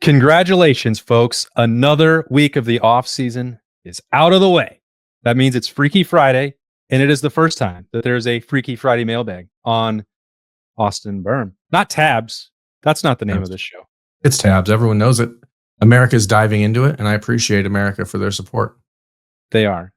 Congratulations, folks. Another week of the offseason is out of the way. That means it's Freaky Friday, and it is the first time that there's a Freaky Friday mailbag on Austin Berm. Not Tabs. That's not the name of this show. It's Tabs. Everyone knows it. America's diving into it, and I appreciate America for their support. They are.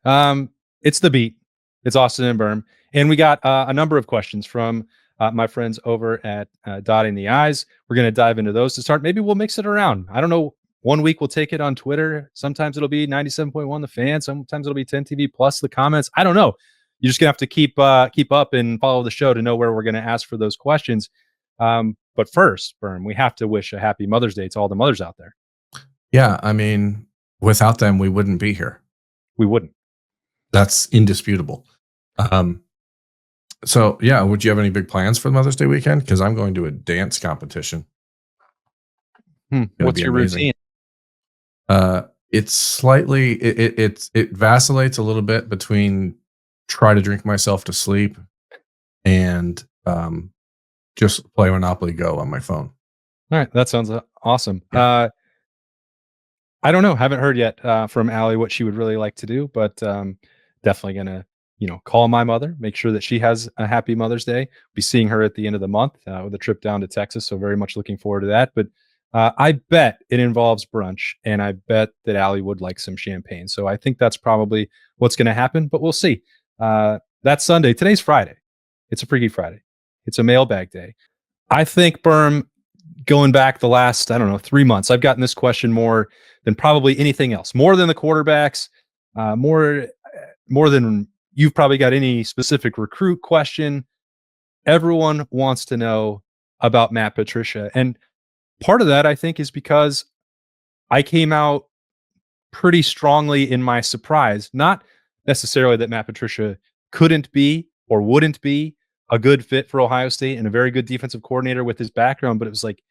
It's the beat. It's Austin and Berm. And we got a number of questions from my friends over at Dotting the I's. We're going to dive into those to start. Maybe we'll mix it around. I don't know. One week we'll take it on Twitter. Sometimes it'll be 97.1 The Fan. Sometimes it'll be 10 TV plus the comments. I don't know. You're just going to have to keep up and follow the show to know where we're going to ask for those questions. But first, Berm, we have to wish a happy Mother's Day to all the mothers out there. Yeah, I mean, without them, we wouldn't be here. We wouldn't. That's indisputable. So, yeah, would you have any big plans for Mother's Day weekend? Because I'm going to a dance competition. What's your routine? It's slightly, it vacillates a little bit between try to drink myself to sleep and just play Monopoly Go on my phone. All right, that sounds awesome. Yeah. I don't know. Haven't heard yet from Allie what she would really like to do, but definitely gonna, call my mother, make sure that she has a happy Mother's Day. Be seeing her at the end of the month with a trip down to Texas, so very much looking forward to that. But I bet it involves brunch, and I bet that Allie would like some champagne. So I think that's probably what's going to happen, but we'll see. That's Sunday. Today's Friday. It's a Freaky Friday. It's a mailbag day. I think, Berm, going back the last, 3 months, I've gotten this question more than probably anything else, more than the quarterbacks, more than you've probably got any specific recruit question. Everyone wants to know about Matt Patricia. And part of that, I think, is because I came out pretty strongly in my surprise, not necessarily that Matt Patricia couldn't be or wouldn't be a good fit for Ohio State and a very good defensive coordinator with his background, but it was like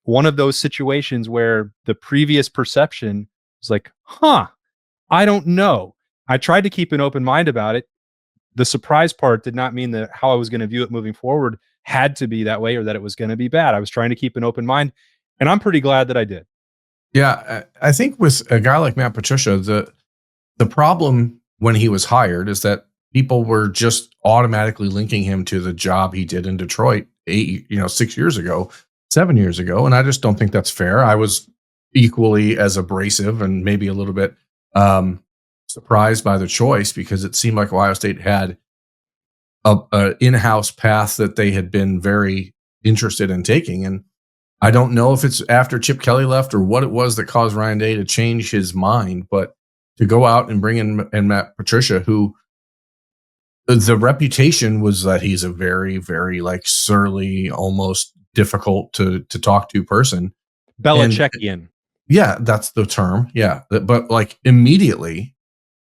one of those situations where the previous perception was like, I don't know. I tried to keep an open mind about it. The surprise part did not mean that how I was going to view it moving forward had to be that way or that it was going to be bad. I was trying to keep an open mind, and I'm pretty glad that I did. Yeah, I think with a guy like Matt Patricia, the problem when he was hired is that people were just automatically linking him to the job he did in Detroit 6 years ago, 7 years ago. And I just don't think that's fair. I was equally as abrasive and maybe a little bit surprised by the choice because it seemed like Ohio State had a in-house path that they had been very interested in taking. And I don't know if it's after Chip Kelly left or what it was that caused Ryan Day to change his mind, but to go out and bring in Matt Patricia, who the reputation was that he's a very, very surly, almost difficult to talk to person. Belichickian. Yeah, that's the term. Yeah. But immediately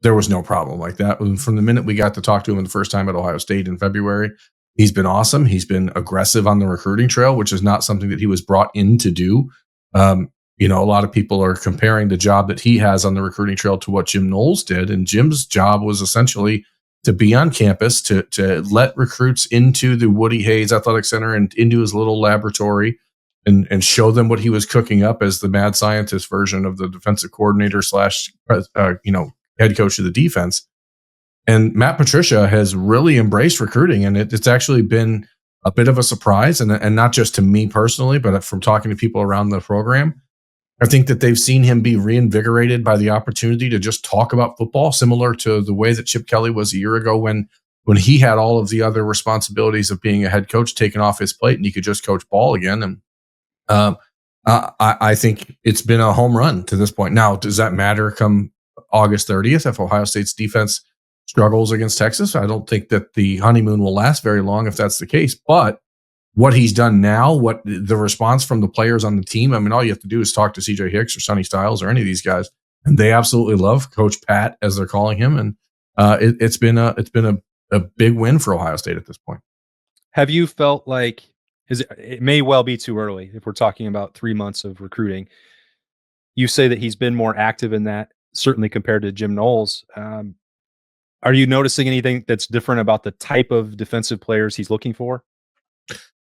there was no problem like that. From the minute we got to talk to him the first time at Ohio State in February, he's been awesome. He's been aggressive on the recruiting trail, which is not something that he was brought in to do. A lot of people are comparing the job that he has on the recruiting trail to what Jim Knowles did. And Jim's job was essentially to be on campus, to let recruits into the Woody Hayes Athletic Center and into his little laboratory and show them what he was cooking up as the mad scientist version of the defensive coordinator / head coach of the defense. And Matt Patricia has really embraced recruiting, and it's actually been a bit of a surprise, and not just to me personally, but from talking to people around the program. I think that they've seen him be reinvigorated by the opportunity to just talk about football, similar to the way that Chip Kelly was a year ago when he had all of the other responsibilities of being a head coach taken off his plate and he could just coach ball again. And I think it's been a home run to this point. Now, does that matter come August 30th if Ohio State's defense struggles against Texas? I don't think that the honeymoon will last very long if that's the case. But what he's done now, what the response from the players on the team, I mean, all you have to do is talk to CJ Hicks or Sonny Styles or any of these guys, and they absolutely love Coach Pat, as they're calling him. And it's been a big win for Ohio State at this point. Have you felt like it may well be too early if we're talking about 3 months of recruiting? You say that he's been more active in that, certainly compared to Jim Knowles. Are you noticing anything that's different about the type of defensive players he's looking for?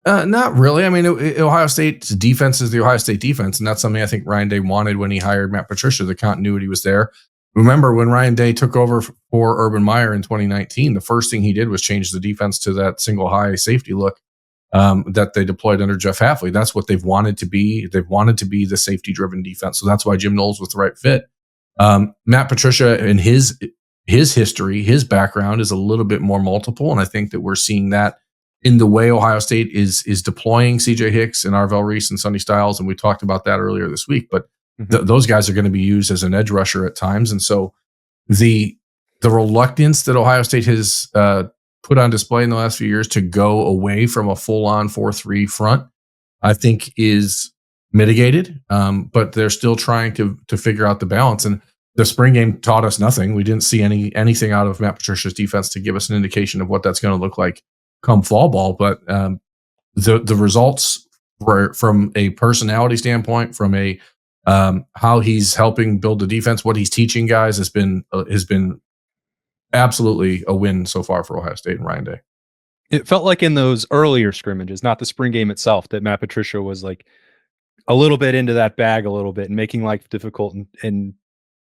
Not really. I mean, Ohio State's defense is the Ohio State defense, and that's something I think Ryan Day wanted when he hired Matt Patricia. The continuity was there. Remember when Ryan Day took over for Urban Meyer in 2019, the first thing he did was change the defense to that single high safety look that they deployed under Jeff Hafley. That's what they've wanted to be. They've wanted to be the safety-driven defense. So that's why Jim Knowles was the right fit. Matt Patricia, in his history, his background is a little bit more multiple, and I think that we're seeing that in the way Ohio State is deploying CJ Hicks and Arvell Reese and Sonny Styles, and we talked about that earlier this week. But those guys are going to be used as an edge rusher at times, and so the reluctance that Ohio State has put on display in the last few years to go away from a full-on 4-3 front, I think, is mitigated. But they're still trying to figure out the balance. And the spring game taught us nothing. We didn't see anything out of Matt Patricia's defense to give us an indication of what that's going to look like come fall ball. But the results from a personality standpoint, from a how he's helping build the defense, what he's teaching guys has been absolutely a win so far for Ohio State and Ryan Day. It felt like in those earlier scrimmages, not the spring game itself, that Matt Patricia was like a little bit into that bag a little bit and making life difficult and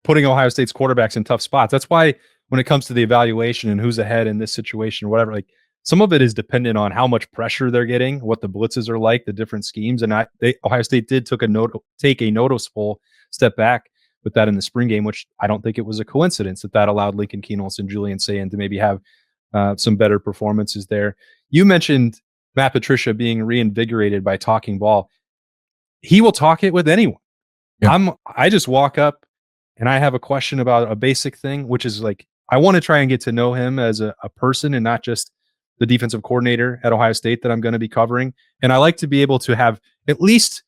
putting Ohio State's quarterbacks in tough spots. That's why when it comes to the evaluation and who's ahead in this situation or whatever, like some of it is dependent on how much pressure they're getting, what the blitzes are like, the different schemes. And Ohio State did take a noticeable step back with that in the spring game, which I don't think it was a coincidence that allowed Lincoln Keenels and Julian Sayin to maybe have some better performances there. You mentioned Matt Patricia being reinvigorated by talking ball. He will talk it with anyone. Yeah. I just walk up and I have a question about a basic thing, which is like, I want to try and get to know him as a person and not just the defensive coordinator at Ohio State that I'm going to be covering. And I like to be able to have at least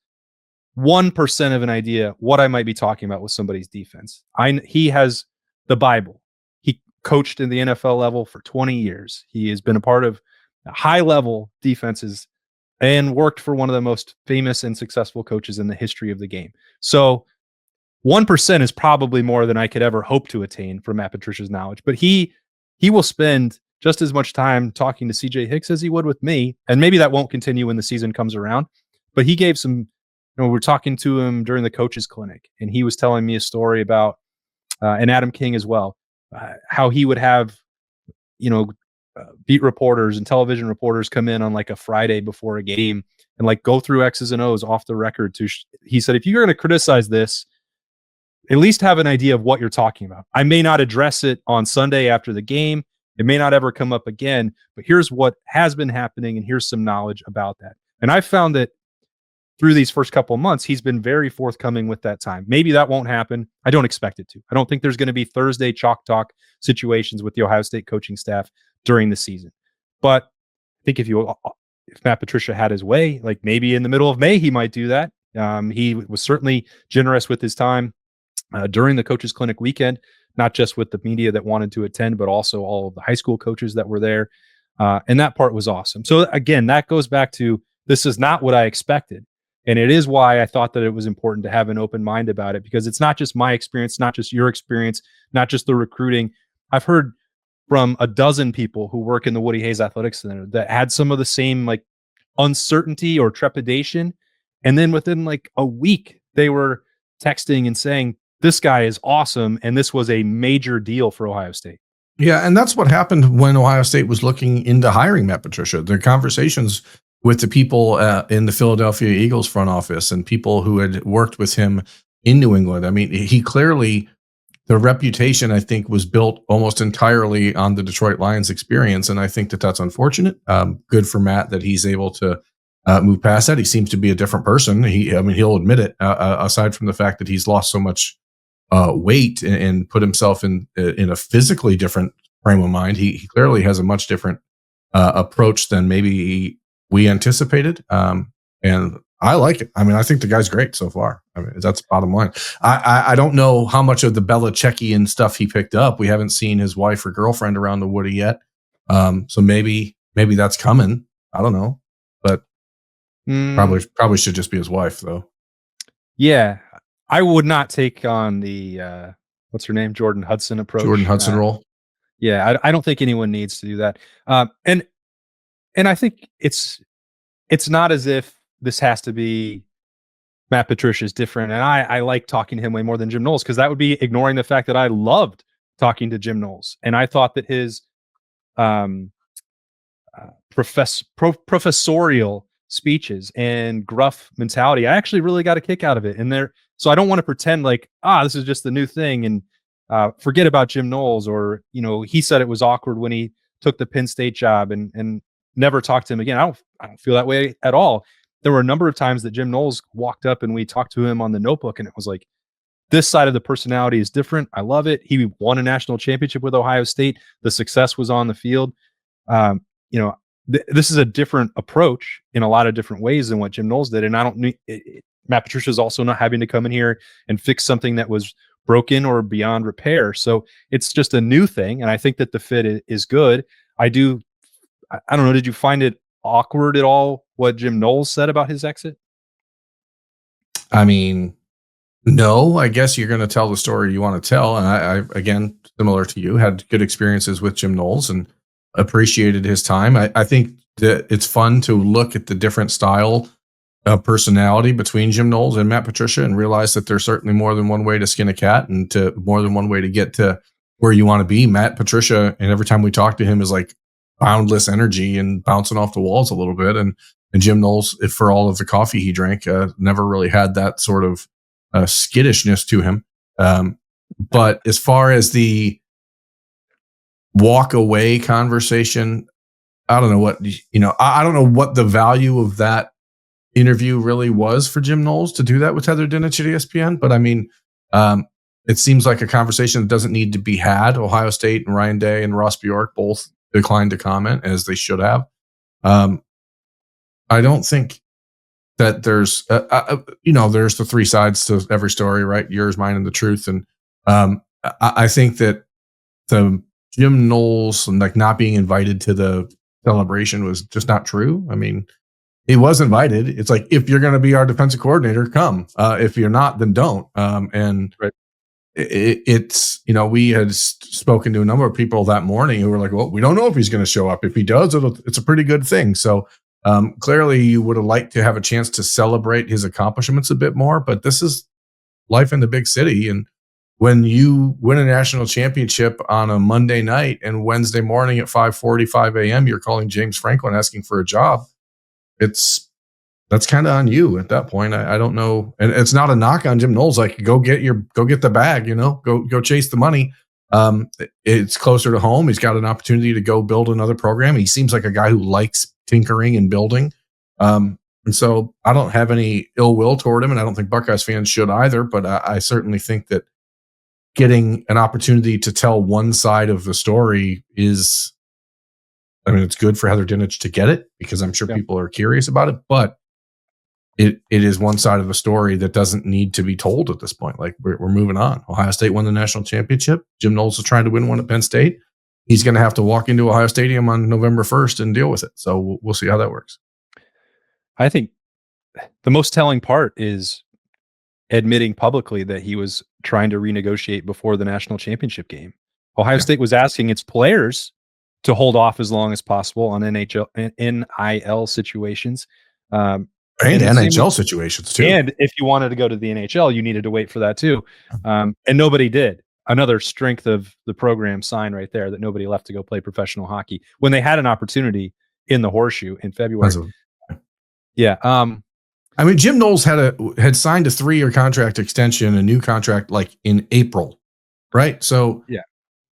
1% of an idea what I might be talking about with somebody's defense. He has the Bible. He coached in the NFL level for 20 years. He has been a part of high-level defenses and worked for one of the most famous and successful coaches in the history of the game. So 1% is probably more than I could ever hope to attain from Matt Patricia's knowledge. But he will spend just as much time talking to CJ Hicks as he would with me. And maybe that won't continue when the season comes around. But he gave some, we're talking to him during the coaches clinic, and he was telling me a story about, and Adam King as well, how he would have, beat reporters and television reporters come in on like a Friday before a game and like go through X's and O's off the record. He said, if you're going to criticize this, at least have an idea of what you're talking about. I may not address it on Sunday after the game. It may not ever come up again, but here's what has been happening, and here's some knowledge about that. And I found that through these first couple of months, he's been very forthcoming with that time. Maybe that won't happen. I don't expect it to. I don't think there's going to be Thursday chalk talk situations with the Ohio State coaching staff during the season. But I think if Matt Patricia had his way, like maybe in the middle of May, he might do that. He was certainly generous with his time during the coaches clinic weekend, not just with the media that wanted to attend, but also all of the high school coaches that were there. And that part was awesome. So again, that goes back to, this is not what I expected. And it is why I thought that it was important to have an open mind about it, because it's not just my experience, not just your experience, not just the recruiting. I've heard from a dozen people who work in the Woody Hayes Athletics Center that had some of the same like uncertainty or trepidation. And then within like a week, they were texting and saying, this guy is awesome, and this was a major deal for Ohio State. Yeah, and that's what happened when Ohio State was looking into hiring Matt Patricia. Their conversations with the people in the Philadelphia Eagles front office and people who had worked with him in New England. I mean, he clearly, the reputation, I think, was built almost entirely on the Detroit Lions experience, and I think that that's unfortunate. Good for Matt that he's able to move past that. He seems to be a different person. He'll admit it, aside from the fact that he's lost so much weight and put himself in a physically different frame of mind. He clearly has a much different approach than maybe we anticipated. And I like it. I mean, I think the guy's great so far. I mean, that's the bottom line. I don't know how much of the Belichickian stuff he picked up. We haven't seen his wife or girlfriend around the Woody yet. So maybe that's coming. I don't know, but probably should just be his wife though. Yeah. I would not take on the what's her name, Jordan Hudson approach. Jordan Hudson role. Yeah, I don't think anyone needs to do that. And I think it's it's not as if this has to be Matt Patricia is different. And I like talking to him way more than Jim Knowles, because that would be ignoring the fact that I loved talking to Jim Knowles. And I thought that his um, professorial speeches and gruff mentality, I actually really got a kick out of it. And so I don't want to pretend like, this is just the new thing and forget about Jim Knowles, or, he said it was awkward when he took the Penn State job and never talked to him again. I don't feel that way at all. There were a number of times that Jim Knowles walked up and we talked to him on the notebook, and it was like, this side of the personality is different. I love it. He won a national championship with Ohio State. The success was on the field. This is a different approach in a lot of different ways than what Jim Knowles did. And I don't need Matt Patricia is also not having to come in here and fix something that was broken or beyond repair. So it's just a new thing. And I think that the fit is good. I don't know. Did you find it awkward at all what Jim Knowles said about his exit? I mean, no, I guess you're going to tell the story you want to tell. And I, again, similar to you, had good experiences with Jim Knowles and appreciated his time. I think that it's fun to look at the different style of personality between Jim Knowles and Matt Patricia and realize that there's certainly more than one way to skin a cat and to more than one way to get to where you want to be. Matt Patricia, and every time we talk to him, is like boundless energy and bouncing off the walls a little bit. And Jim Knowles, for all of the coffee he drank, never really had that sort of skittishness to him. But as far as the walk away conversation, I don't know what, I don't know what the value of that interview really was for Jim Knowles to do that with Heather Dinich at ESPN. But I mean, it seems like a conversation that doesn't need to be had. Ohio State and Ryan Day and Ross Bjork both declined to comment, as they should have. I don't think that there's, there's the three sides to every story, right? Yours, mine, and the truth. And I think that the Jim Knowles and like not being invited to the celebration was just not true. I mean, he was invited. It's like, if you're going to be our defensive coordinator, come. If you're not, then don't. And right. It's, we had spoken to a number of people that morning who were like, well, we don't know if he's going to show up. If he does, it's a pretty good thing. So clearly you would have liked to have a chance to celebrate his accomplishments a bit more, but this is life in the big city. And when you win a national championship on a Monday night and Wednesday morning at 5:45 a.m., you're calling James Franklin asking for a job, that's kind of on you at that point. I don't know. And it's not a knock on Jim Knowles. Like, go get the bag, go chase the money. It's closer to home. He's got an opportunity to go build another program. He seems like a guy who likes tinkering and building. And so I don't have any ill will toward him, and I don't think Buckeyes fans should either. But I certainly think that getting an opportunity to tell one side of the story is, it's good for Heather Dinich to get it, because I'm sure people are curious about it, but it is one side of the story that doesn't need to be told at this point. Like, we're moving on. Ohio State won the national championship. Jim Knowles is trying to win one at Penn State. He's going to have to walk into Ohio Stadium on November 1st and deal with it. So we'll see how that works. I think the most telling part is admitting publicly that he was trying to renegotiate before the national championship game. Ohio State was asking its players to hold off as long as possible on NIL situations. And NHL situations too. And if you wanted to go to the NHL, you needed to wait for that too. And nobody did. Another strength of the program sign right there, that nobody left to go play professional hockey when they had an opportunity in the Horseshoe in February. Jim Knowles had signed a 3-year contract extension, a new contract, like in April, right? So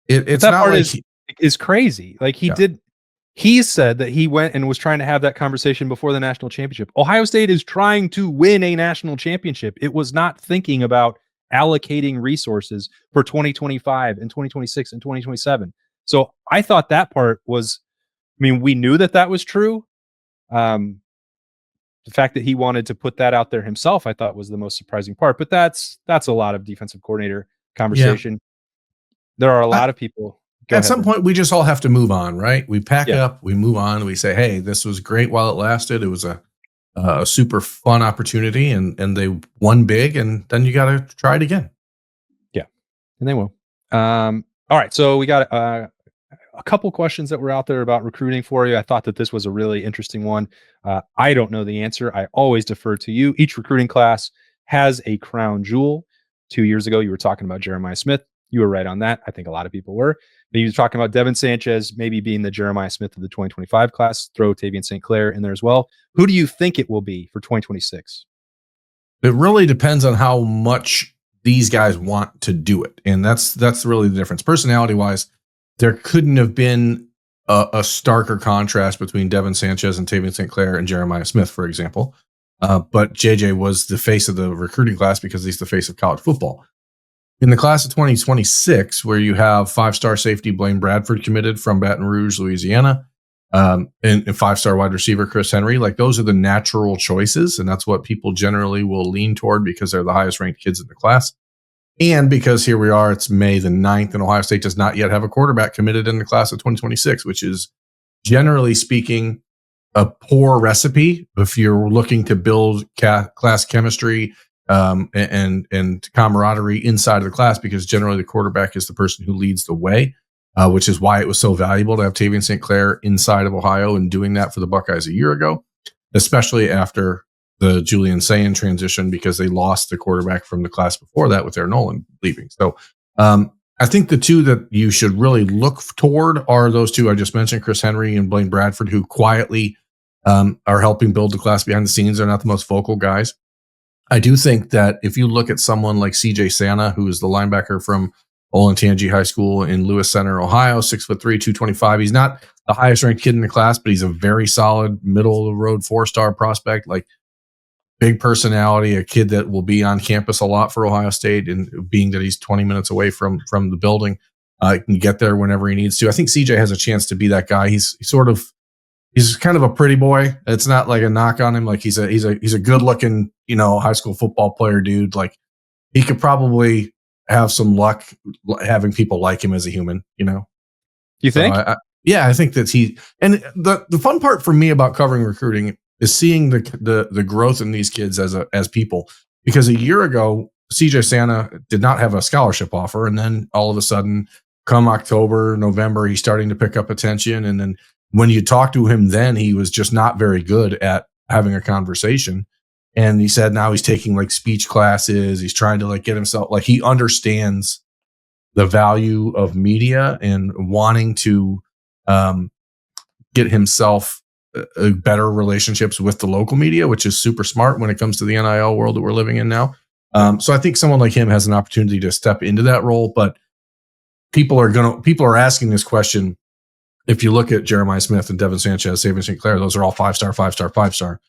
it's that not part like is crazy. Like he said that he went and was trying to have that conversation before the national championship. Ohio State is trying to win a national championship. It was not thinking about allocating resources for 2025 and 2026 and 2027. So I thought that part was, we knew that was true. The fact that he wanted to put that out there himself, I thought was the most surprising part, but that's a lot of defensive coordinator conversation. Yeah. There are a lot of people. At some point, we just all have to move on, right? We pack up, we move on, we say, hey, this was great while it lasted. It was a super fun opportunity, and they won big, and then you got to try it again. Yeah, and they will. All right, so we got a couple questions that were out there about recruiting for you. I thought that this was a really interesting one. I don't know the answer. I always defer to you. Each recruiting class has a crown jewel. 2 years ago, you were talking about Jeremiah Smith. You were right on that. I think a lot of people were. But you were talking about Devin Sanchez maybe being the Jeremiah Smith of the 2025 class. Throw Tavian St. Clair in there as well. Who do you think it will be for 2026? It really depends on how much these guys want to do it. And that's really the difference. Personality wise, there couldn't have been a starker contrast between Devin Sanchez and Tavian St. Clair and Jeremiah Smith, for example. But JJ was the face of the recruiting class because he's the face of college football. In the class of 2026, where you have 5-star safety Blaine Bradford committed from Baton Rouge, Louisiana, and 5-star wide receiver Chris Henry, like those are the natural choices, and that's what people generally will lean toward because they're the highest ranked kids in the class. And because here we are, it's May the 9th, and Ohio State does not yet have a quarterback committed in the class of 2026, which is generally speaking a poor recipe if you're looking to build class chemistry and camaraderie inside of the class, because generally the quarterback is the person who leads the way, which is why it was so valuable to have Tavian St. Clair inside of Ohio and doing that for the Buckeyes a year ago, especially after the Julian Sayin transition, because they lost the quarterback from the class before that with Aaron Nolan leaving. So I think the two that you should really look toward are those two I just mentioned, Chris Henry and Blaine Bradford, who quietly are helping build the class behind the scenes. They're not the most vocal guys. I do think that if you look at someone like CJ Santa, who is the linebacker from Olentangy High School in Lewis Center, Ohio, 6'3", 225. He's not the highest ranked kid in the class, but he's a very solid middle of the road 4-star prospect, like big personality, a kid that will be on campus a lot for Ohio State, and being that he's 20 minutes away from the building, he can get there whenever he needs to. I think CJ has a chance to be that guy. He's kind of a pretty boy. It's not like a knock on him. Like he's a good looking, high school football player dude. Like he could probably have some luck having people like him as a human, You think? So I think that and the fun part for me about covering recruiting is seeing the growth in these kids as people, because a year ago, CJ Santa did not have a scholarship offer. And then all of a sudden, come October, November, he's starting to pick up attention. And then when you talk to him, then he was just not very good at having a conversation. And he said now he's taking like speech classes. He's trying to like get himself, like he understands the value of media and wanting to get himself better relationships with the local media, which is super smart when it comes to the NIL world that we're living in now. So I think someone like him has an opportunity to step into that role, but people are asking this question. If you look at Jeremiah Smith and Devin Sanchez, Tavian St. Clair, those are all 5-star, 5-star, 5-star.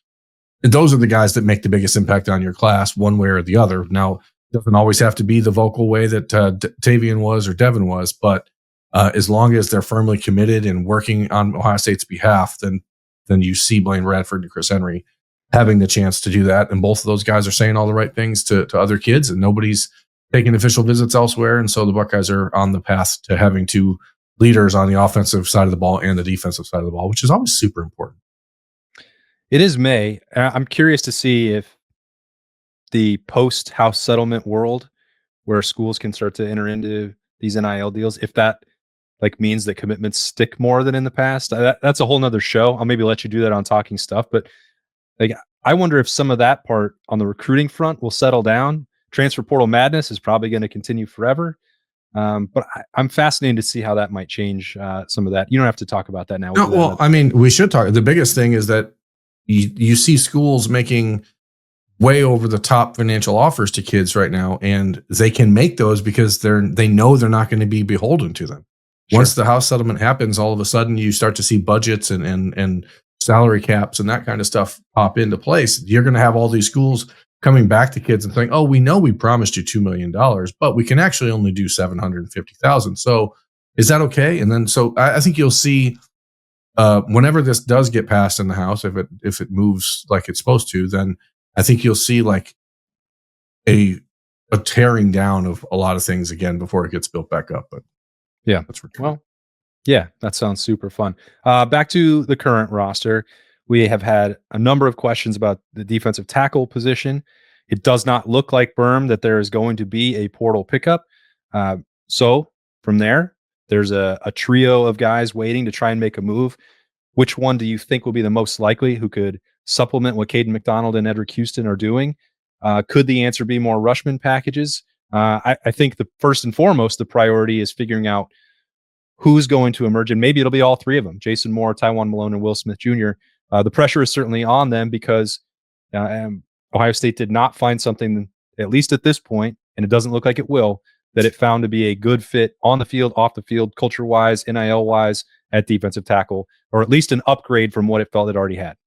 And those are the guys that make the biggest impact on your class one way or the other. Now, it doesn't always have to be the vocal way that Tavian was or Devin was, but as long as they're firmly committed and working on Ohio State's behalf, then you see Blaine Bradford and Chris Henry having the chance to do that. And both of those guys are saying all the right things to other kids, and nobody's taking official visits elsewhere. And so the Buckeyes are on the path to having two leaders on the offensive side of the ball and the defensive side of the ball, which is always super important. It is May. I'm curious to see if the post-house settlement world, where schools can start to enter into these NIL deals, if that like means that commitments stick more than in the past. That's a whole nother show. I'll maybe let you do that on Talking Stuff, but like I wonder if some of that part on the recruiting front will settle down. Transfer portal madness is probably going to continue forever. But I'm fascinated to see how that might change some of that. You don't have to talk about that now. No, well, I mean, we should talk. The biggest thing is that you see schools making way over the top financial offers to kids right now, and they can make those because they know they're not going to be beholden to them. Sure. Once the house settlement happens, all of a sudden you start to see budgets and salary caps and that kind of stuff pop into place. You're going to have all these schools coming back to kids and saying, "Oh, we know we promised you $2 million, but we can actually only do $750,000. So is that okay?" And then, so I think you'll see whenever this does get passed in the House, if it moves like it's supposed to, then I think you'll see like a tearing down of a lot of things again before it gets built back up. But yeah, that's well, yeah, that sounds super fun. Back to the current roster. We have had a number of questions about the defensive tackle position. It does not look like, Berm, that there is going to be a portal pickup. So from there, there's a trio of guys waiting to try and make a move. Which one do you think will be the most likely who could supplement what Caden McDonald and Edric Houston are doing? Could the answer be more Rushman packages? I think the first and foremost, the priority is figuring out who's going to emerge, and maybe it'll be all three of them: Jason Moore, Tywan Malone, and Will Smith Jr. The pressure is certainly on them because Ohio State did not find something, at least at this point, and it doesn't look like it will, that it found to be a good fit on the field, off the field, culture-wise, NIL-wise, at defensive tackle, or at least an upgrade from what it felt it already had.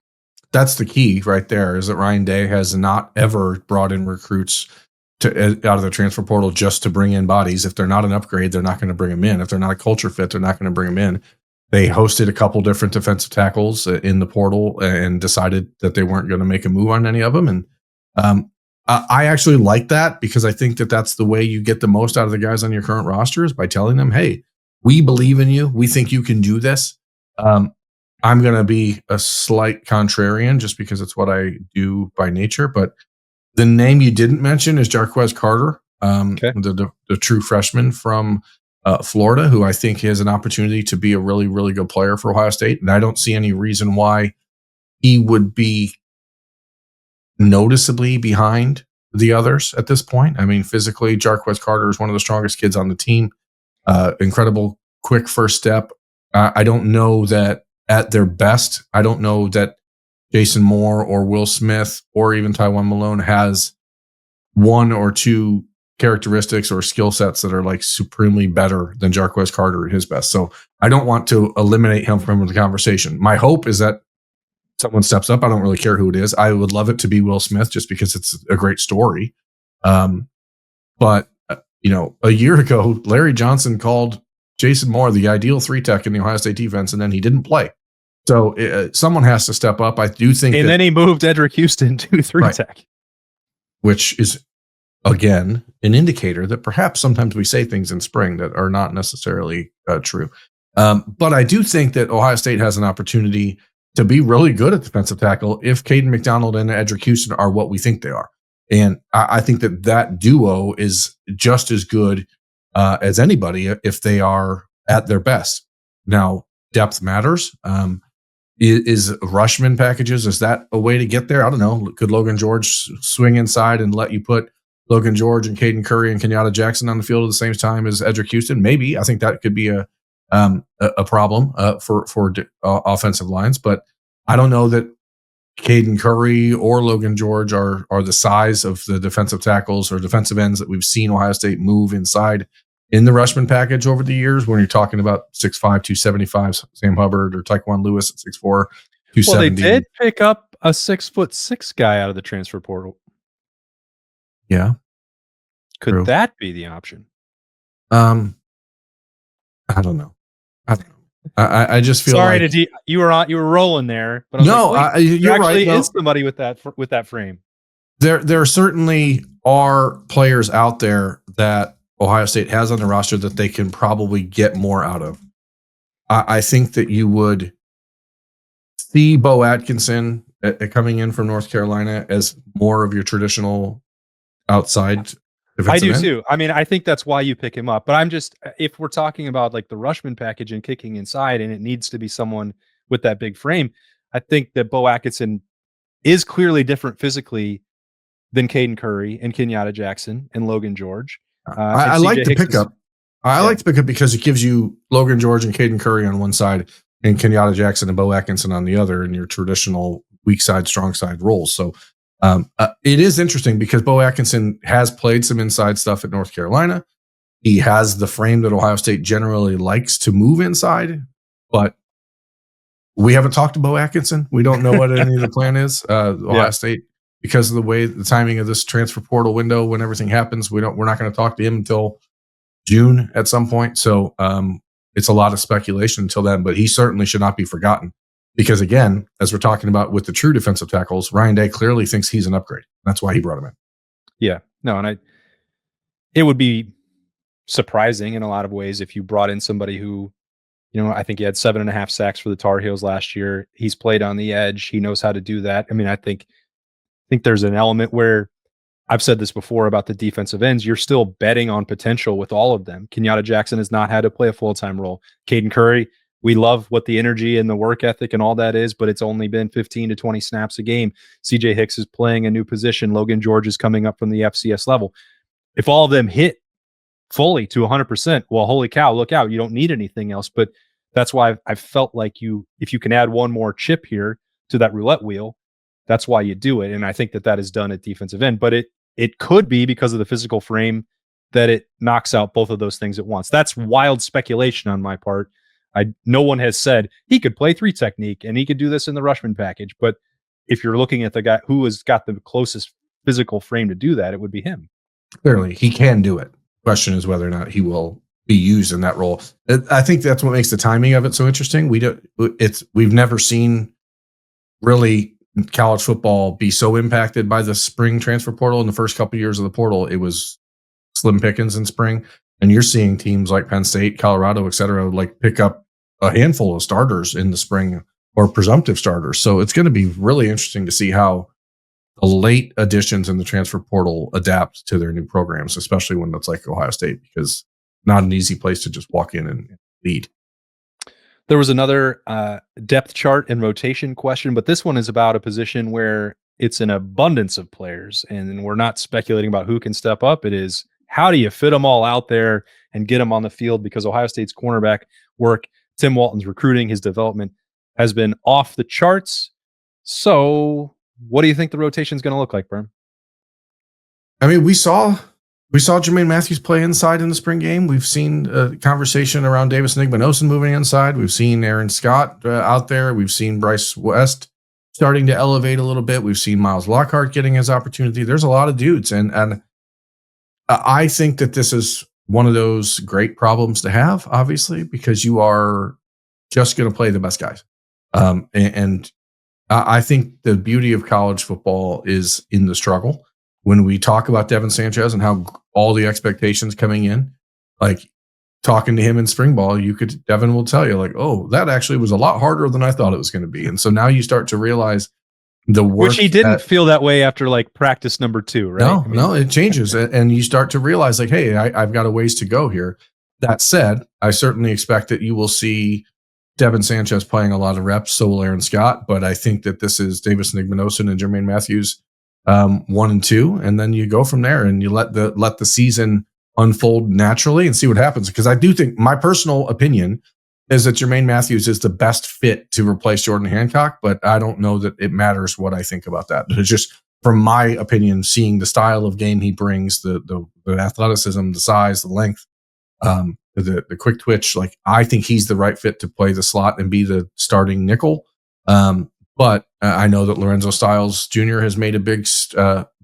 That's the key right there, is that Ryan Day has not ever brought in recruits out of the transfer portal just to bring in bodies. If they're not an upgrade, they're not going to bring them in. If they're not a culture fit, they're not going to bring them in. They hosted a couple different defensive tackles in the portal and decided that they weren't going to make a move on any of them. And I actually like that, because I think that that's the way you get the most out of the guys on your current roster, is by telling them, hey, we believe in you. We think you can do this. I'm going to be a slight contrarian just because it's what I do by nature. But the name you didn't mention is Jarquez Carter, the true freshman from Florida, who I think has an opportunity to be a really, really good player for Ohio State. And I don't see any reason why he would be noticeably behind the others at this point. I mean, physically, Jarquez Carter is one of the strongest kids on the team. Incredible quick first step. I don't know that at their best, I don't know that Jason Moore or Will Smith or even Tywan Malone has one or two characteristics or skill sets that are like supremely better than Jarquez Carter at his best. So I don't want to eliminate him from the conversation. My hope is that someone steps up. I don't really care who it is. I would love it to be Will Smith just because it's a great story. But a year ago, Larry Johnson called Jason Moore the ideal 3-tech in the Ohio State defense, and then he didn't play. So someone has to step up. I do think, and then he moved Edric Houston to 3-tech, right, which is again an indicator that perhaps sometimes we say things in spring that are not necessarily true. But I do think that Ohio State has an opportunity to be really good at defensive tackle if Caden McDonald and Edric Houston are what we think they are. And I think that duo is just as good as anybody if they are at their best. Now, depth matters. Is Rushman packages, is that a way to get there? I don't know. Could Logan George swing inside and let you put Logan George and Caden Curry and Kenyatta Jackson on the field at the same time as Edric Houston? Maybe. I think that could be a problem for offensive lines, but I don't know that Caden Curry or Logan George are the size of the defensive tackles or defensive ends that we've seen Ohio State move inside in the Rushman package over the years. When you're talking about 6'5", 275 Sam Hubbard or Taekwon Lewis at 6'4", 270. Well, they did pick up a 6'6" guy out of the transfer portal. Yeah, could that be the option? I don't know. I just feel sorry like you were rolling there, but you're actually right. Is somebody with that frame. There certainly are players out there that Ohio State has on the roster that they can probably get more out of. I think that you would see Bo Atkinson coming in from North Carolina as more of your traditional outside. I do too. I mean, I think that's why you pick him up. But I'm just, if we're talking about like the Rushman package and kicking inside, and it needs to be someone with that big frame, I think that Bo Atkinson is clearly different physically than Caden Curry and Kenyatta Jackson and Logan George. I like the pickup. I like the pickup because it gives you Logan George and Caden Curry on one side and Kenyatta Jackson and Bo Atkinson on the other in your traditional weak side, strong side roles. So it is interesting because Bo Atkinson has played some inside stuff at North Carolina. He has the frame that Ohio State generally likes to move inside, but we haven't talked to Bo Atkinson. We don't know what any of the plan is. Ohio State, because of the timing of this transfer portal window, when everything happens, we're not going to talk to him until June at some point. So it's a lot of speculation until then, but he certainly should not be forgotten. Because again, as we're talking about with the true defensive tackles, Ryan Day clearly thinks he's an upgrade. That's why he brought him in. Yeah, no, and it would be surprising in a lot of ways if you brought in somebody who, I think he had 7.5 sacks for the Tar Heels last year. He's played on the edge. He knows how to do that. I mean, I think there's an element where I've said this before about the defensive ends. You're still betting on potential with all of them. Kenyatta Jackson has not had to play a full-time role. Caden Curry, we love what the energy and the work ethic and all that is, but it's only been 15 to 20 snaps a game. CJ Hicks is playing a new position. Logan George is coming up from the FCS level. If all of them hit fully to 100%, well, holy cow, look out. You don't need anything else. But that's why I've felt like if you can add one more chip here to that roulette wheel, that's why you do it. And I think that is done at defensive end. But it could be because of the physical frame that it knocks out both of those things at once. That's wild speculation on my part. No one has said he could play 3 technique and he could do this in the Rushman package. But if you're looking at the guy who has got the closest physical frame to do that, it would be him. Clearly, he can do it. Question is whether or not he will be used in that role. I think that's what makes the timing of it so interesting. We've never seen really college football be so impacted by the spring transfer portal. In the first couple of years of the portal, it was slim pickings in spring. And you're seeing teams like Penn State, Colorado, et cetera, like pick up a handful of starters in the spring or presumptive starters. So it's going to be really interesting to see how the late additions in the transfer portal adapt to their new programs, especially when it's like Ohio State, because not an easy place to just walk in and lead. There was another depth chart and rotation question, but this one is about a position where it's an abundance of players, and we're not speculating about who can step up. It is, how do you fit them all out there and get them on the field? Because Ohio State's cornerback work, Tim Walton's recruiting, his development has been off the charts. So what do you think the rotation is going to look like, Berm? I mean, we saw Jermaine Matthews play inside in the spring game. We've seen a conversation around Davis Nigmanosin moving inside. We've seen Aaron Scott out there. We've seen Bryce West starting to elevate a little bit. We've seen Miles Lockhart getting his opportunity. There's a lot of dudes. And I think that this is one of those great problems to have, obviously, because you are just going to play the best guys. And I think the beauty of college football is in the struggle. When we talk about Devin Sanchez and how all the expectations coming in, like talking to him in spring ball, Devin will tell you like, oh, that actually was a lot harder than I thought it was going to be. And so now you start to realize the work. Which he didn't feel that way after like practice number 2, right? No, it changes. And you start to realize like, hey, I've got a ways to go here. That said, I certainly expect that you will see Devin Sanchez playing a lot of reps, so will Aaron Scott. But I think that this is Davis Nigmanosin and Jermaine Matthews 1 and 2, and then you go from there and you let the season unfold naturally and see what happens. Because I do think, my personal opinion is that Jermaine Matthews is the best fit to replace Jordan Hancock, but I don't know that it matters what I think about that. It's just, from my opinion, seeing the style of game he brings, the athleticism, the size, the length, the quick twitch, like I think he's the right fit to play the slot and be the starting nickel. But I know that Lorenzo Styles Jr. has made a big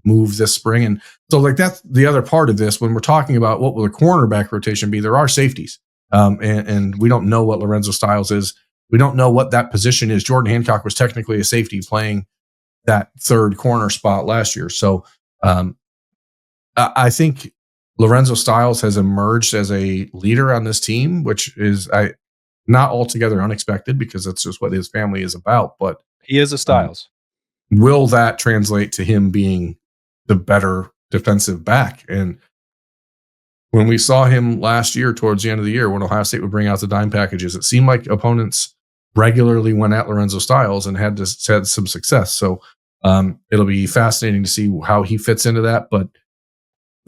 move this spring. And so like that's the other part of this. When we're talking about what will the cornerback rotation be, there are safeties. And we don't know what Lorenzo Styles is. We don't know what that position is. Jordan Hancock was technically a safety playing that third corner spot last year. So I think Lorenzo Styles has emerged as a leader on this team, which is not altogether unexpected because that's just what his family is about. But he is a Styles. Will that translate to him being the better defensive back? And when we saw him last year, towards the end of the year, when Ohio State would bring out the dime packages, it seemed like opponents regularly went at Lorenzo Styles and had some success. So it'll be fascinating to see how he fits into that. But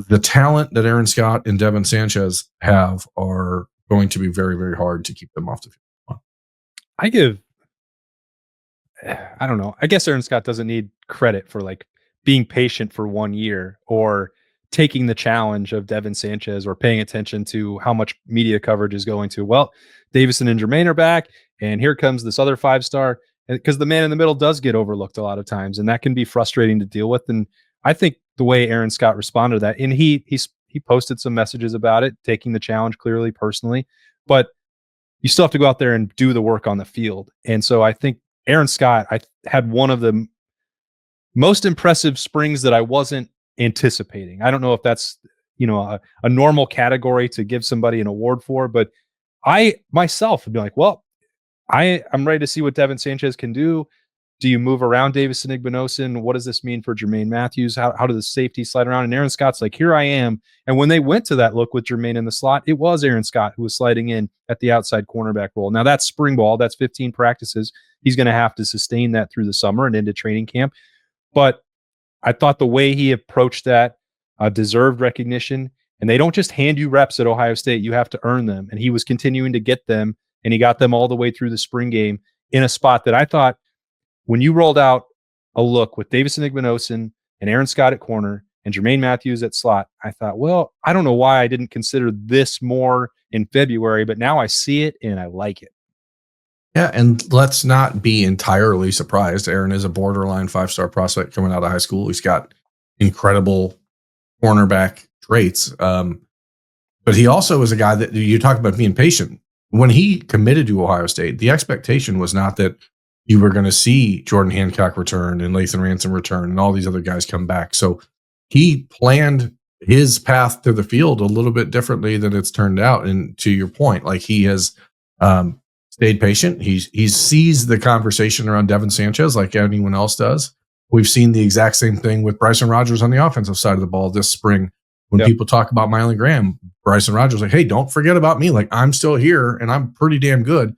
the talent that Aaron Scott and Devin Sanchez have are going to be very, very hard to keep them off the field. I don't know. I guess Aaron Scott doesn't need credit for like being patient for 1 year or taking the challenge of Devin Sanchez or paying attention to how much media coverage is going to. Well, Davison and Jermaine are back, and here comes this other 5-star. Because the man in the middle does get overlooked a lot of times, and that can be frustrating to deal with. And I think the way Aaron Scott responded to that, and he posted some messages about it, taking the challenge clearly personally, but you still have to go out there and do the work on the field. And so I think Aaron Scott, I had one of the most impressive springs that I wasn't anticipating. I don't know if that's, a normal category to give somebody an award for, but I myself would be like, well, I'm ready to see what Devin Sanchez can do. Do you move around Davis and Igbinosun? What does this mean for Jermaine Matthews? How do the safeties slide around? And Aaron Scott's like, here I am. And when they went to that look with Jermaine in the slot, it was Aaron Scott who was sliding in at the outside cornerback role. Now that's spring ball. That's 15 practices. He's going to have to sustain that through the summer and into training camp. But I thought the way he approached that deserved recognition. And they don't just hand you reps at Ohio State. You have to earn them. And he was continuing to get them, and he got them all the way through the spring game in a spot that I thought, when you rolled out a look with Davis and Igbinosun and Aaron Scott at corner and Jermaine Matthews at slot, I thought, well, I don't know why I didn't consider this more in February, but now I see it and I like it. Yeah, and let's not be entirely surprised. Aaron is a borderline 5-star prospect coming out of high school. He's got incredible cornerback traits. But he also is a guy that you talk about being patient. When he committed to Ohio State, the expectation was not that you were going to see Jordan Hancock return and Lathan Ransom return and all these other guys come back. So he planned his path to the field a little bit differently than it's turned out. And to your point, like, he has stayed patient. He sees the conversation around Devin Sanchez like anyone else does. We've seen the exact same thing with Bryson Rodgers on the offensive side of the ball this spring. When people talk about Mylan Graham, Bryson Rodgers like, hey, don't forget about me. Like, I'm still here and I'm pretty damn good.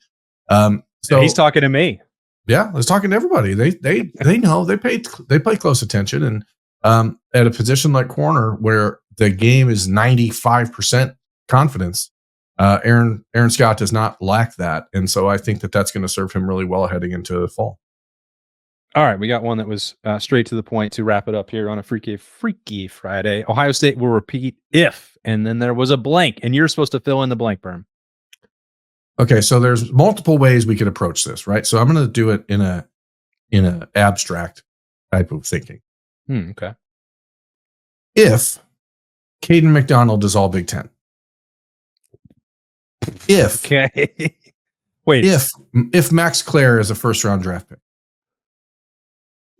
So he's talking to me. Yeah, he's talking to everybody. They know they pay close attention. And at a position like corner where the game is 95% confidence, Aaron Scott does not lack that. And so I think that that's going to serve him really well heading into the fall. All right, we got one that was straight to the point to wrap it up here on a Freaky Friday. Ohio State will repeat if, and then there was a blank, and you're supposed to fill in the blank, Berm. Okay, so there's multiple ways we could approach this, right? So I'm going to do it in a abstract type of thinking. Okay. If Caden McDonald is all Big Ten. If wait, if Max Clare is a first-round draft pick.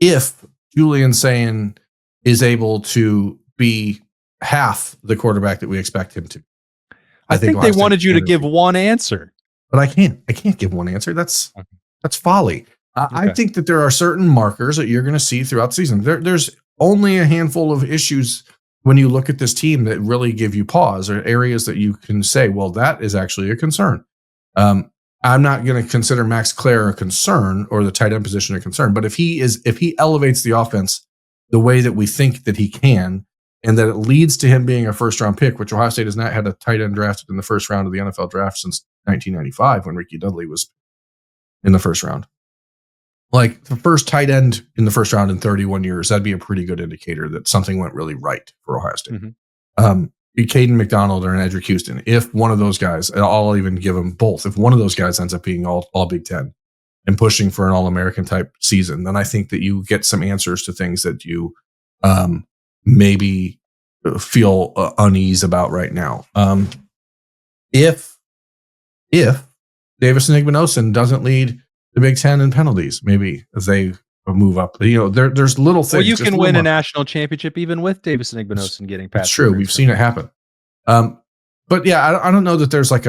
If Julian Sayin is able to be half the quarterback that we expect him to. I think they wanted you to give one answer. But I can't give one answer. That's folly. I think that there are certain markers that you're going to see throughout the season. There's only a handful of issues when you look at this team that really give you pause, or areas that you can say, well, that is actually a concern. I'm not going to consider Max Clare a concern or the tight end position a concern, but if he elevates the offense the way that we think that he can, and that it leads to him being a first-round pick, which Ohio State has not had a tight end drafted in the first round of the NFL draft since 1995 when Ricky Dudley was in the first round. Like, the first tight end in the first round in 31 years, that'd be a pretty good indicator that something went really right for Ohio State. Caden McDonald or an Edric Houston, if one of those guys, I'll even give them both, if one of those guys ends up being all Big Ten and pushing for an All-American type season, then I think that you get some answers to things that you maybe feel unease about right now. If Davis and Igbinosun doesn't lead the Big Ten in penalties, maybe they move up. There's little things. Well, you can win a national championship even with Davis and Igbinosun getting past. It's true. We've seen it happen. But yeah, I don't know that there's like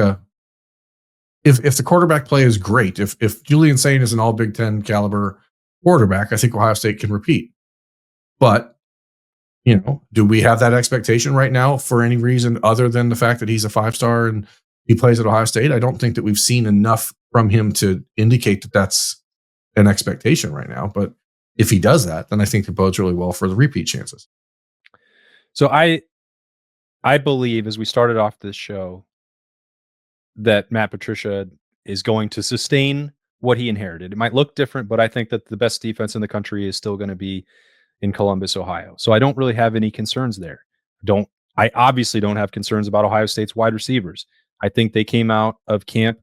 if the quarterback play is great, if Julian Sayin is an all Big Ten caliber quarterback, I think Ohio State can repeat. But, do we have that expectation right now for any reason other than the fact that he's a 5-star and he plays at Ohio State? I don't think that we've seen enough from him to indicate that that's an expectation right now. But if he does that, then I think it bodes really well for the repeat chances. So I believe, as we started off this show, that Matt Patricia is going to sustain what he inherited. It might look different, but I think that the best defense in the country is still going to be in Columbus, Ohio. So I don't really have any concerns there. I obviously don't have concerns about Ohio State's wide receivers. I think they came out of camp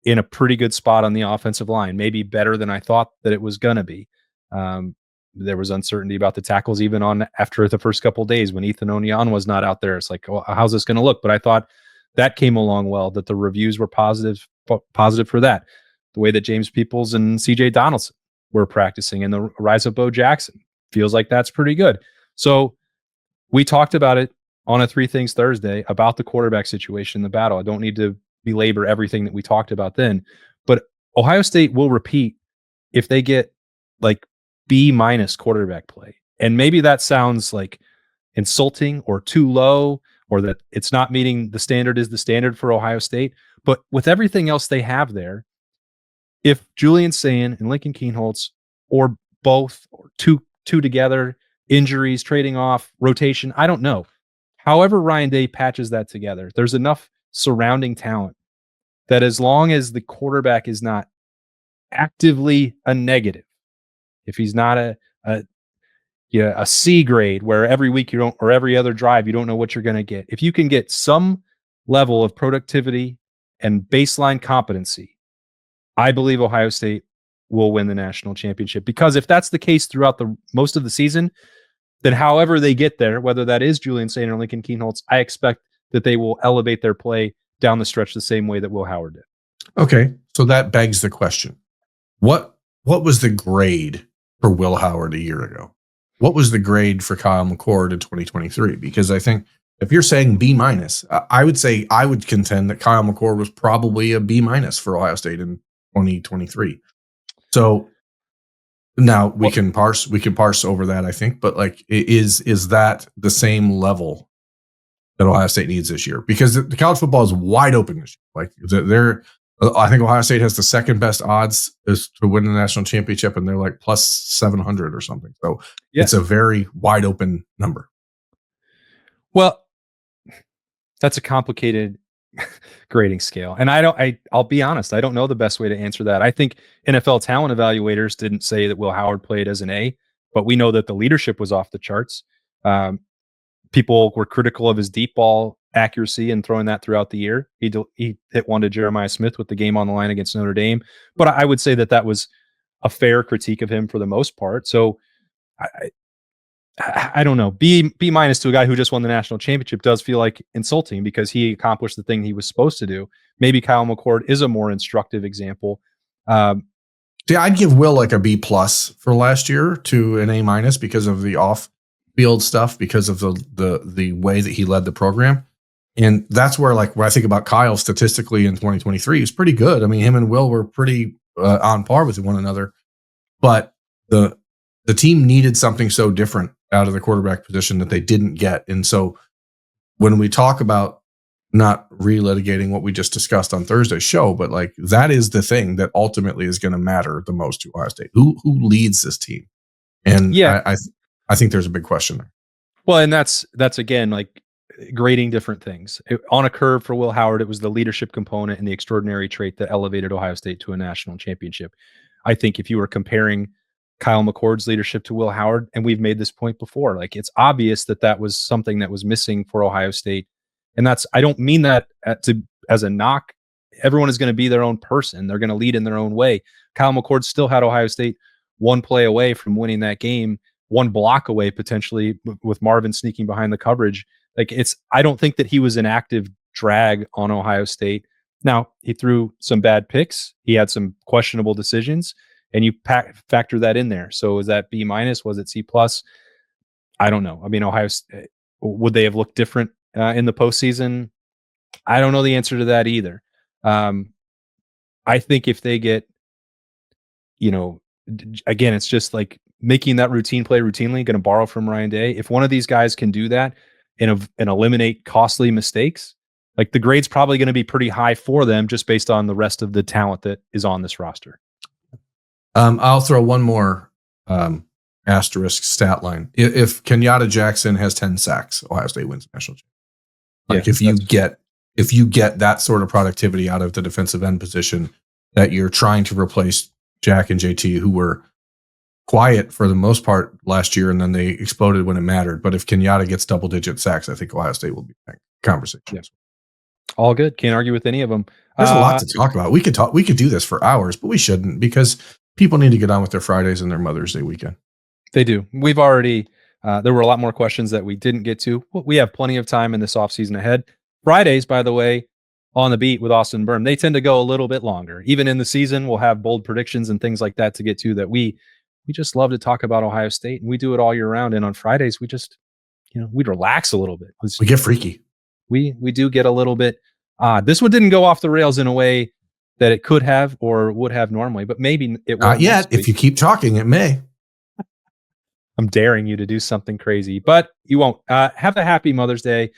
in a pretty good spot on the offensive line, maybe better than I thought that it was going to be. There was uncertainty about the tackles even on after the first couple of days when Ethan Onion was not out there. It's like, well, how's this going to look? But I thought that came along well, that the reviews were positive for that. The way that James Peoples and CJ Donaldson were practicing and the rise of Bo Jackson feels like that's pretty good. So we talked about it on a 3 Things Thursday about the quarterback situation, the battle. I don't need to belabor everything that we talked about then, but Ohio State will repeat if they get like B- quarterback play. And maybe that sounds like insulting or too low, or that it's not meeting the standard is the standard for Ohio State. But with everything else they have there, if Julian Sayin and Lincoln Kienholz, or both, or two together, injuries, trading off, rotation, I don't know. However Ryan Day patches that together, there's enough surrounding talent that as long as the quarterback is not actively a negative, if he's not a C grade where every week you don't, or every other drive you don't know what you're going to get, if you can get some level of productivity and baseline competency, I believe Ohio State will win the national championship. Because if that's the case throughout the most of the season, then however they get there, whether that is Julian Sayin or Lincoln Kienholz, I expect that they will elevate their play down the stretch the same way that Will Howard did. Okay, so that begs the question: what was the grade for Will Howard a year ago? What was the grade for Kyle McCord in 2023? Because I think if you're saying B-, I would contend that Kyle McCord was probably a B- for Ohio State in 2023. So now we can parse over that, I think, but like, is that the same level that Ohio State needs this year? Because the college football is wide open this year. Like I think Ohio State has the second best odds is to win the national championship, and they're like plus 700 or something. So It's a very wide open number. Well, that's a complicated grading scale. And I'll be honest, I don't know the best way to answer that. I think NFL talent evaluators didn't say that Will Howard played as an A, but we know that the leadership was off the charts. People were critical of his deep ball accuracy and throwing that throughout the year. He hit one to Jeremiah Smith with the game on the line against Notre Dame. But I would say that was a fair critique of him for the most part. So I don't know. B- to a guy who just won the national championship does feel like insulting because he accomplished the thing he was supposed to do. Maybe Kyle McCord is a more instructive example. See, I'd give Will like a B+ for last year to an A- because of the off-field stuff, because of the way that he led the program. And that's where, like, when I think about Kyle statistically in 2023, he's pretty good. I mean, him and Will were pretty on par with one another. But the team needed something so different out of the quarterback position that they didn't get. And so when we talk about not relitigating what we just discussed on Thursday's show, but like, that is the thing that ultimately is going to matter the most to Ohio State. Who leads this team? And I think there's a big question there. Well, and that's again, like, grading different things. On a curve for Will Howard, it was the leadership component and the extraordinary trait that elevated Ohio State to a national championship. I think if you were comparing Kyle McCord's leadership to Will Howard, and we've made this point before, like, it's obvious that was something that was missing for Ohio State. And I don't mean that as a knock. Everyone is going to be their own person. They're going to lead in their own way. Kyle McCord still had Ohio State one play away from winning that game, one block away potentially, with Marvin sneaking behind the coverage. Like, I don't think that he was an active drag on Ohio State. Now, he threw some bad picks. He had some questionable decisions, and you factor that in there. So is that B-? Was it C+? I don't know. I mean, Ohio State, would they have looked different in the postseason? I don't know the answer to that either. I think if they get, again, it's just like making that routine play routinely, going to borrow from Ryan Day. If one of these guys can do that and eliminate costly mistakes, like, the grade's probably going to be pretty high for them just based on the rest of the talent that is on this roster. I'll throw one more asterisk stat line. If Kenyatta Jackson has 10 sacks, Ohio State wins the national championship. Like, if you get that sort of productivity out of the defensive end position, that you're trying to replace Jack and JT, who were quiet for the most part last year, and then they exploded when it mattered. But if Kenyatta gets double-digit sacks, I think Ohio State will be in conversation. Yeah. All good. Can't argue with any of them. There's a lot to talk about. We could do this for hours, but we shouldn't, because people need to get on with their Fridays and their Mother's Day weekend. They do. We've already, there were a lot more questions that we didn't get to. We have plenty of time in this offseason ahead. Fridays, by the way, on the beat with Austin Byrne, they tend to go a little bit longer. Even in the season, we'll have bold predictions and things like that to get to, that we just love to talk about Ohio State, and we do it all year round. And on Fridays, we just, we relax a little bit. We get freaky. We do get a little bit odd. This one didn't go off the rails in a way that it could have or would have normally, but maybe it will. Not yet. Next week. If you keep talking, it may. I'm daring you to do something crazy, but you won't. Have a happy Mother's Day.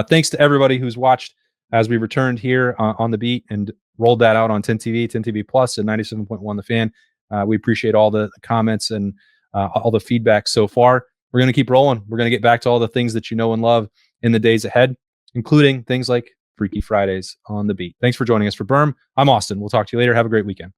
Thanks to everybody who's watched as we returned here on the beat and rolled that out on 10 TV Plus and 97.1 The Fan. We appreciate all the comments and all the feedback so far. We're going to keep rolling. We're going to get back to all the things that you know and love in the days ahead, including things like Freaky Fridays on the beat. Thanks for joining us for Berm. I'm Austin. We'll talk to you later. Have a great weekend.